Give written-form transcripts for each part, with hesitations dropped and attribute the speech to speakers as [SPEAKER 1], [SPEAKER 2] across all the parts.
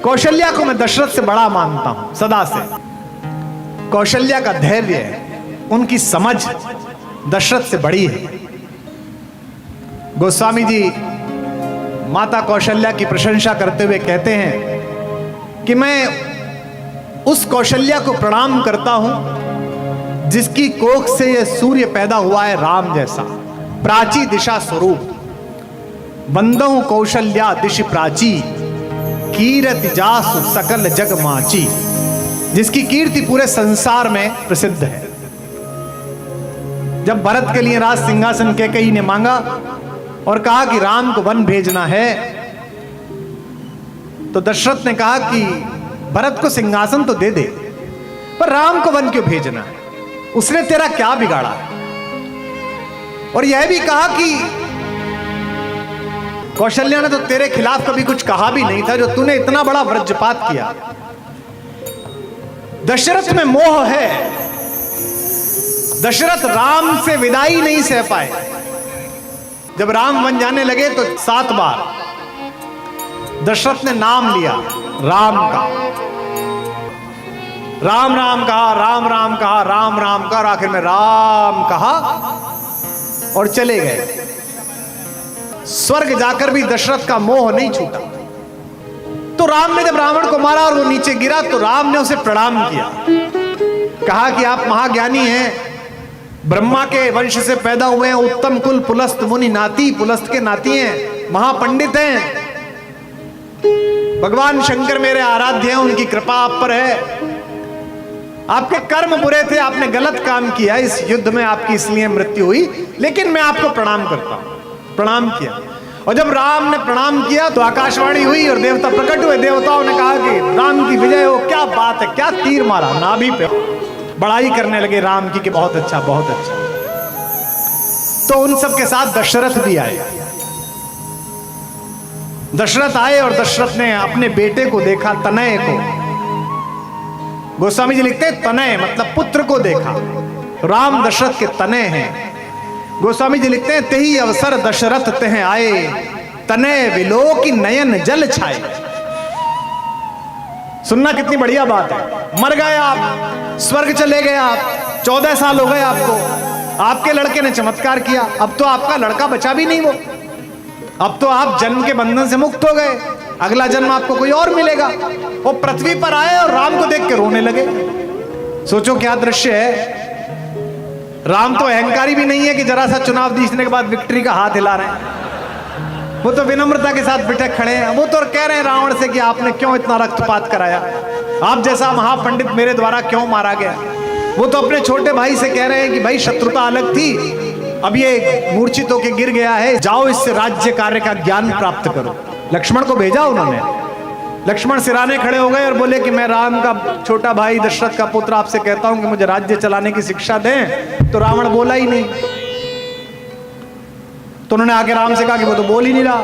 [SPEAKER 1] कौशल्या को मैं दशरथ से बड़ा मानता हूं सदा से। कौशल्या का धैर्य, उनकी समझ दशरथ से बड़ी है। गोस्वामी जी माता कौशल्या की प्रशंसा करते हुए कहते हैं कि मैं उस कौशल्या को प्रणाम करता हूं जिसकी कोख से यह सूर्य पैदा हुआ है राम जैसा, प्राची दिशा स्वरूप। बंदहु कौशल्या दिश प्राची, कीर्ति जासु सकल जग माची, जिसकी कीर्ति पूरे संसार में प्रसिद्ध है। जब भरत के लिए राज सिंहासन कैकेयी ने मांगा और कहा कि राम को वन भेजना है, तो दशरथ ने कहा कि भरत को सिंहासन तो दे दे, पर राम को वन क्यों भेजना है? उसने तेरा क्या बिगाड़ा? और यह भी कहा कि कौशल्या ने तो तेरे खिलाफ कभी कुछ कहा भी नहीं था, जो तूने इतना बड़ा वज्रपात किया। दशरथ में मोह है। दशरथ राम से विदाई नहीं सह पाए। जब राम वन जाने लगे तो 7 बार दशरथ ने नाम लिया राम का। राम राम कहा, राम राम कहा, राम राम कहा, और आखिर में राम कहा और चले गए। स्वर्ग जाकर भी दशरथ का मोह नहीं छूटा। तो राम ने जब रावण को मारा और वो नीचे गिरा तो राम ने उसे प्रणाम किया, कहा कि आप महाज्ञानी हैं, ब्रह्मा के वंश से पैदा हुए हैं, उत्तम कुल पुलस्त मुनि नाती, पुलस्त के नाती हैं, महापंडित हैं। भगवान शंकर मेरे आराध्य हैं, उनकी कृपा आप पर है। आपके कर्म बुरे थे, आपने गलत काम किया, इस युद्ध में आपकी इसलिए मृत्यु हुई, लेकिन मैं आपको प्रणाम करता हूं। प्रणाम किया, और जब राम ने प्रणाम किया तो आकाशवाणी हुई और देवता प्रकट हुए। देवताओं ने कहा कि राम की विजय हो। क्या बात है, क्या तीर मारा नाभि पे। बड़ाई करने लगे राम की कि बहुत अच्छा, बहुत अच्छा। तो उन सब के साथ दशरथ भी आए। दशरथ आए और दशरथ ने अपने बेटे को देखा, तनय को। गोस्वामी जी लिखते हैं तनय मतलब पुत्र को देखा। राम दशरथ के तनय हैं। गोस्वामी जी लिखते हैं तेही अवसर दशरथ तेह आए, तनय विलोकी नयन जल छाए। सुनना कितनी बढ़िया बात है। मर गए आप, स्वर्ग चले गए आप, 14 साल हो गए आपको, आपके लड़के ने चमत्कार किया, अब तो आपका लड़का बचा भी नहीं वो, अब तो आप जन्म के बंधन से मुक्त हो गए, अगला जन्म आपको कोई और मिलेगा। वो पृथ्वी पर आए और राम को देख के रोने लगे। सोचो क्या दृश्य है। राम तो अहंकारी भी नहीं है कि जरा सा चुनाव जीतने के बाद विक्ट्री का हाथ हिला रहे हैं। वो तो विनम्रता के साथ बिठक खड़े हैं। वो तो कह रहे हैं रावण से कि आपने क्यों इतना रक्तपात कराया, आप जैसा महापंडित मेरे द्वारा क्यों मारा गया। वो तो अपने छोटे भाई से कह रहे हैं कि भाई शत्रुता अलग थी, अब ये मूर्छित होकर गिर गया है, जाओ इससे राज्य कार्य का ज्ञान प्राप्त करो। लक्ष्मण को भेजा उन्होंने। लक्ष्मण सिराने खड़े हो गए और बोले कि मैं राम का छोटा भाई दशरथ का पुत्र आपसे कहता हूं कि मुझे राज्य चलाने की शिक्षा दें। तो रावण बोला ही नहीं। तो उन्होंने आके राम से कहा कि वो तो बोल ही नहीं रहा।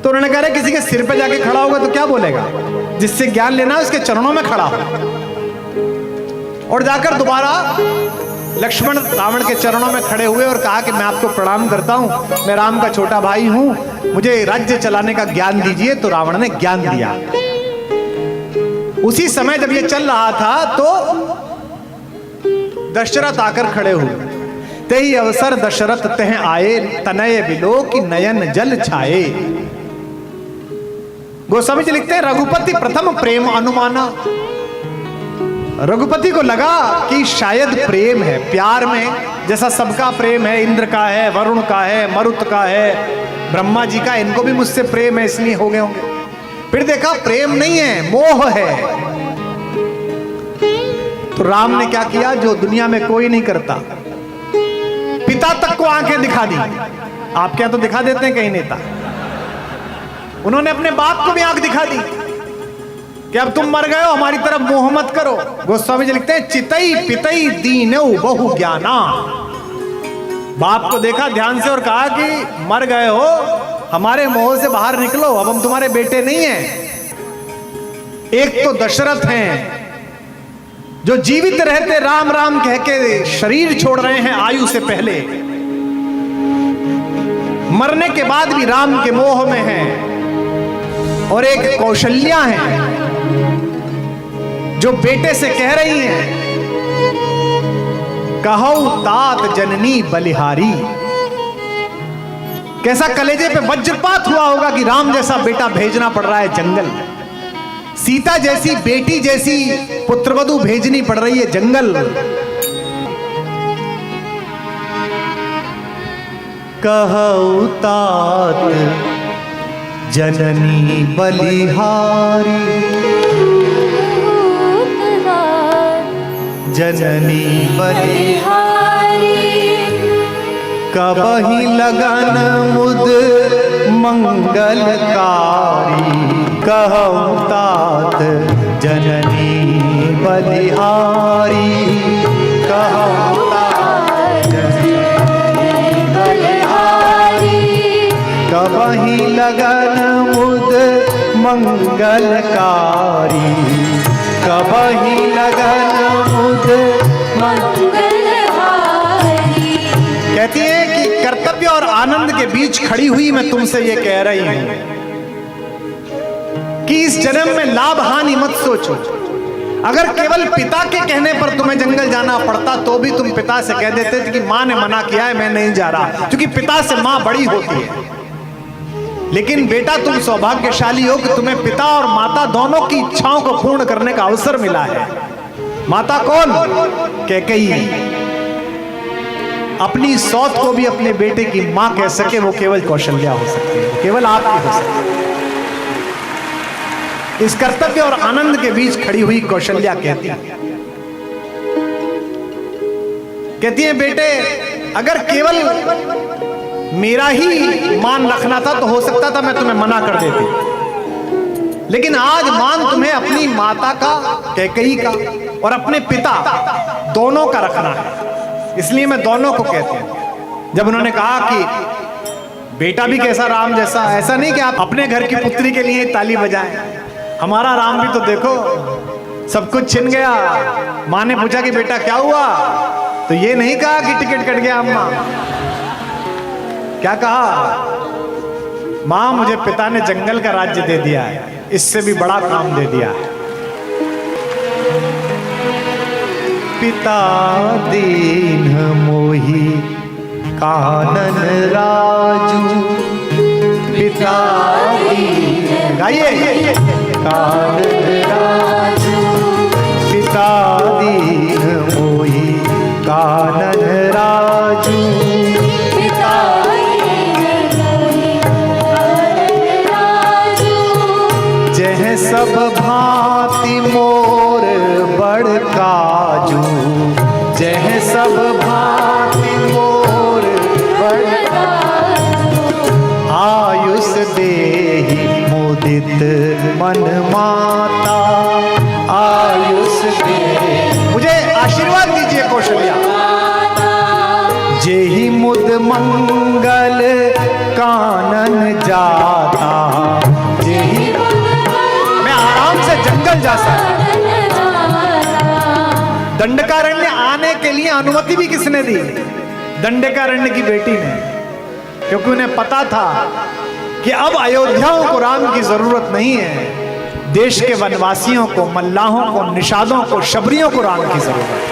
[SPEAKER 1] तो उन्होंने कहा किसी के सिर पे जाके खड़ा होगा तो क्या बोलेगा, जिससे ज्ञान लेना है उसके चरणों में खड़ा हो। और जाकर दोबारा लक्ष्मण रावण के चरणों में खड़े हुए और कहा कि मैं आपको प्रणाम करता हूं, मैं राम का छोटा भाई हूं, मुझे राज्य चलाने का ज्ञान दीजिए। तो रावण ने ज्ञान दिया। उसी समय जब ये चल रहा था तो दशरथ आकर खड़े हुए। तेही अवसर दशरथ तेह आए, तनय विलोकी नयन जल छाए। गोस्वामी जी लिखते हैं रघुपति प्रथम प्रेम अनुमाना। रघुपति को लगा कि शायद प्रेम है, प्यार में जैसा सबका प्रेम है, इंद्र का है, वरुण का है, मरुत का है, ब्रह्मा जी का, इनको भी मुझसे प्रेम है इसलिए हो गए होंगे। फिर देखा प्रेम नहीं है, मोह है। तो राम ने क्या किया जो दुनिया में कोई नहीं करता, पिता तक को आंखें दिखा दी। आपके यहां तो दिखा देते हैं कई नेता, उन्होंने अपने बाप को भी आंख दिखा दी कि अब तुम मर गए हो, हमारी तरफ मोह मत करो। गोस्वामी जी लिखते हैं चितई पितई दीनौ बहु ज्ञाना। बाप को देखा ध्यान से और कहा कि मर गए हो, हमारे मोह से बाहर निकलो, अब हम तुम्हारे बेटे नहीं हैं। एक तो दशरथ हैं जो जीवित रहते राम राम कह के शरीर छोड़ रहे हैं आयु से पहले, मरने के बाद भी राम के मोह में हैं। और एक कौशल्या है जो बेटे से कह रही हैं, कहो तात जननी बलिहारी। कैसा कलेजे पे वज्रपात हुआ होगा कि राम जैसा बेटा भेजना पड़ रहा है जंगल, सीता जैसी बेटी जैसी पुत्रवधू भेजनी पड़ रही है जंगल। कहौ तात जननी बलिहारी, जननी बलिहारी, कबहि लगन मुद मंगलकारी। कहौ तात जननी बलिहारी, कहौ तात जननी बलिहारी, कबहि लगन मुद मंगलकारी, कबहि लगन मुद मंगलहारी। कहती है कि कर्तव्य और आनंद के बीच खड़ी हुई मैं तुमसे ये कह रही हूं कि इस जन्म में लाभ हानि मत सोचो। अगर केवल पिता के कहने पर तुम्हें जंगल जाना पड़ता तो भी तुम पिता से कह देते थे कि मां ने मना किया है, मैं नहीं जा रहा, क्योंकि पिता से मां बड़ी होती है। लेकिन बेटा तुम सौभाग्यशाली हो कि तुम्हें पिता और माता दोनों की इच्छाओं को पूर्ण करने का अवसर मिला है। माता कौन? कैकेयी। अपनी सौत को भी अपने बेटे की मां कह सके वो केवल कौशल्या हो सकती है, केवल आप ही हो सकते हैं। इस कर्तव्य और आनंद के बीच खड़ी हुई कौशल्या कहती है बेटे, अगर केवल मेरा ही मान रखना था तो हो सकता था मैं तुम्हें मना कर देती, लेकिन आज मान तुम्हें अपनी माता का, कैकेयी का और अपने पिता दोनों का रखना है, इसलिए मैं दोनों को कहती हूं। जब उन्होंने कहा कि बेटा भी कैसा राम जैसा, ऐसा नहीं कि आप अपने घर की पुत्री के लिए ताली बजाएं, हमारा राम भी तो देखो सब कुछ छिन गया। मां ने पूछा कि बेटा क्या हुआ, तो ये नहीं कहा कि टिकट कट गया अम्मा, क्या कहा? मां मुझे पिता ने जंगल का राज्य दे दिया है, इससे भी बड़ा काम दे दिया है। पिता दीन मोही कानन राजू, पिता दीन, गाइए, कानन राजू, पिता दीन मोही कानन राजू, पिता दीन मोही कानन राजू, जह सब भांति मोर बड़ काजू, जह सब भांति मोर बड़ काजू, आयुष देहि मुदित मन माता, आयुष देहि, मुझे आशीर्वाद दीजिए कौशल्या, जेहि मुद मंगल कानन जाता, जेहि, मैं आराम से जंगल जा सकता। दंडकारण्य आने के लिए अनुमति भी किसने दी? दंडकारण्य की बेटी ने, क्योंकि उन्हें पता था कि अब अयोध्याओं को राम की जरूरत नहीं है, देश के वनवासियों को, मल्लाहों को, निषादों को, शबरियों को राम की जरूरत है।